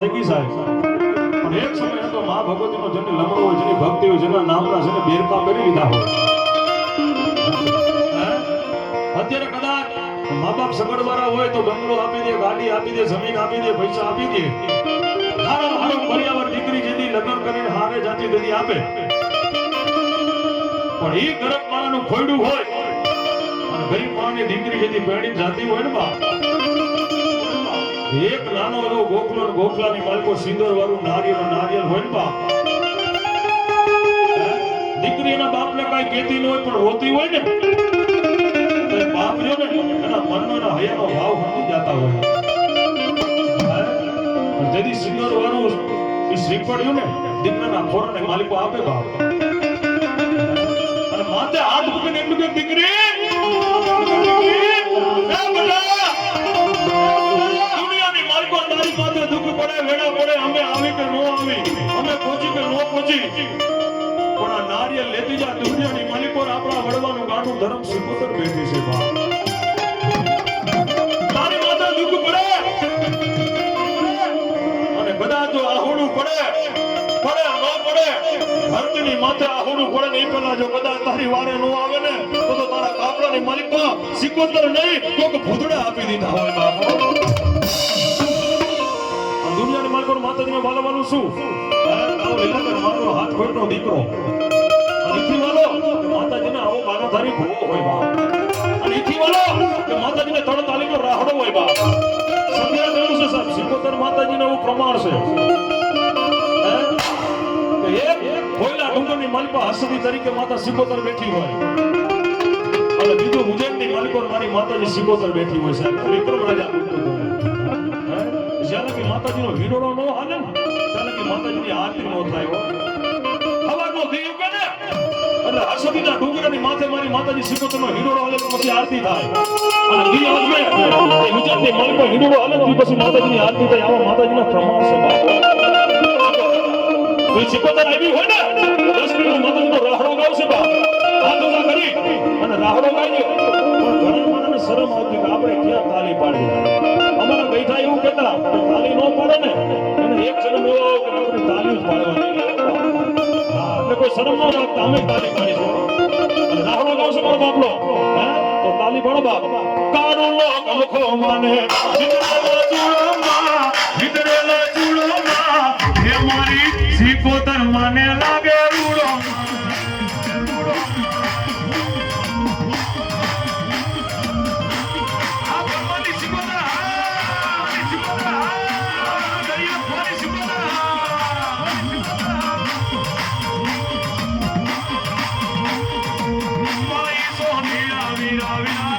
થઈ સાહેબ પણ એક સમય હતો મા ભગવતીનો જેને લમણો હોય જેની ભક્તિ હોય જેના નામના જેને બેરકા કરી લીધા હોય અત્યારે કદાચ મા બાપ સગડવાળા હોય તો બંગલો આપી દે, ગાડી આપી દે, જમીન આપી દે, પૈસા આપી દે, હારો હારો પરિવાર દીકરી જેની લગ્ન કરીને હારે જાતી ગદી આપે, પણ એ ગરીબ માણસનું ખોયડું હોય અને ગરીબ માણસની દીકરી જેની પેણી જાતી હોય ને બા, એક નાનો એવો ગોખલો ને ગોખલાની માલકો સિંદૂર વાળું નારિયેળ હોય ને બા, દીકરી એના બાપને કઈ કહેતી ન હોય પણ રોતી હોય ને તો બાપ રહ્યો ને એના મનનો એના હૈયાનો ભાવ સમજી જતા હોય. જેથી સિંદૂર વાળું એ શ્રીફળ્યું ને દીકરાના ખોરાને માલિકો આપે બાપ, અને માથે હાથ મૂકીને એટલું કે દીકરી દુઃખ પડે વેડા પડે અમે આવી કે નો આવી, અમે પહોંચી કે નો પહોંચી, પણ આ નારિયેળ લેતી જા દુનિયાની માલિકો આપણા વડવાનું ગાડું ધર્મ સિકોતર બેઠી છે બા. તારી માથે દુઃખ પડે અને કદાચ જો આહોડું પડે નો પડે, ધરતીની માથે આહોડું પડે ને એ પેલા જો કદાચ તારી વારે નો આવે ને તો તારા કાપડાની માલિકો સિકોતર નહીં તો કે ભૂતડા આપી દીધા હોય બાપા. દુનિયાની માલકોનો માતાજીને વાલવાનું શું? આવો લીલાધર માનો હાથ ખોટનો દીકરો અને ઈથી વાલો કે માતાજીને આવો બાનાધારી ભૂવો હોય બા, અને ઈથી વાલો કે માતાજીને તળતાલીનો રાહડો હોય બા. સંધ્યા દેવું છે સાહેબ, સિકોતર માતાજીને એવું પ્રમાણ છે કે એક કોયલા ડુંગરની માલિકા હસદી તરીકે માતા સિકોતર બેઠી હોય અને બીજું ઉજ્જૈનની માલિકો મારી માતાજી સિકોતર બેઠી હોય સાહેબ. વિક્રમ રાજા જ્યારે કે માતાજીનો હિંડોળો નો હાલે ને ત્યારે કે માતાજીની આરતી નો થાય હવાનો થયું કે ને એટલે હસદીના ડુંગરની માથે મારી માતાજી સિકોતરનો હિંડોળો હાલે તો પછી આરતી થાય, અને દી આવશે એ ગુજરાતની માલિકો હિંડોળો હાલે તો પછી માતાજીની આરતી થાય. આવા માતાજીના પ્રમાણ છે બાપ. તો સિકોતર આવી હોય ને 10 મિનિટ માતાજીનો રાહડો ગાવશે બાપ, હાથોડા કરી અને રાહડો ગાઈ પણ ઘણા માણસને શરમ આવતી કે આપણે ક્યાં તાલી પાડી. અમારા બેઠા એવું કહેતા તાલી નો પાડે ને એને એક જન્મ એવો કે આપણે તાલી પાડવાની, એટલે કોઈ શરમ ન રાખતા અમે તાલી પાડીશું અને રાહડો ગાવશે મારો બાપલો તો તાલી પાડો બાપ. કાળો કમખો માને વિતરેલા ચૂડોમાં હે મારી સિકોતર માને લાગે રૂડો. Ravi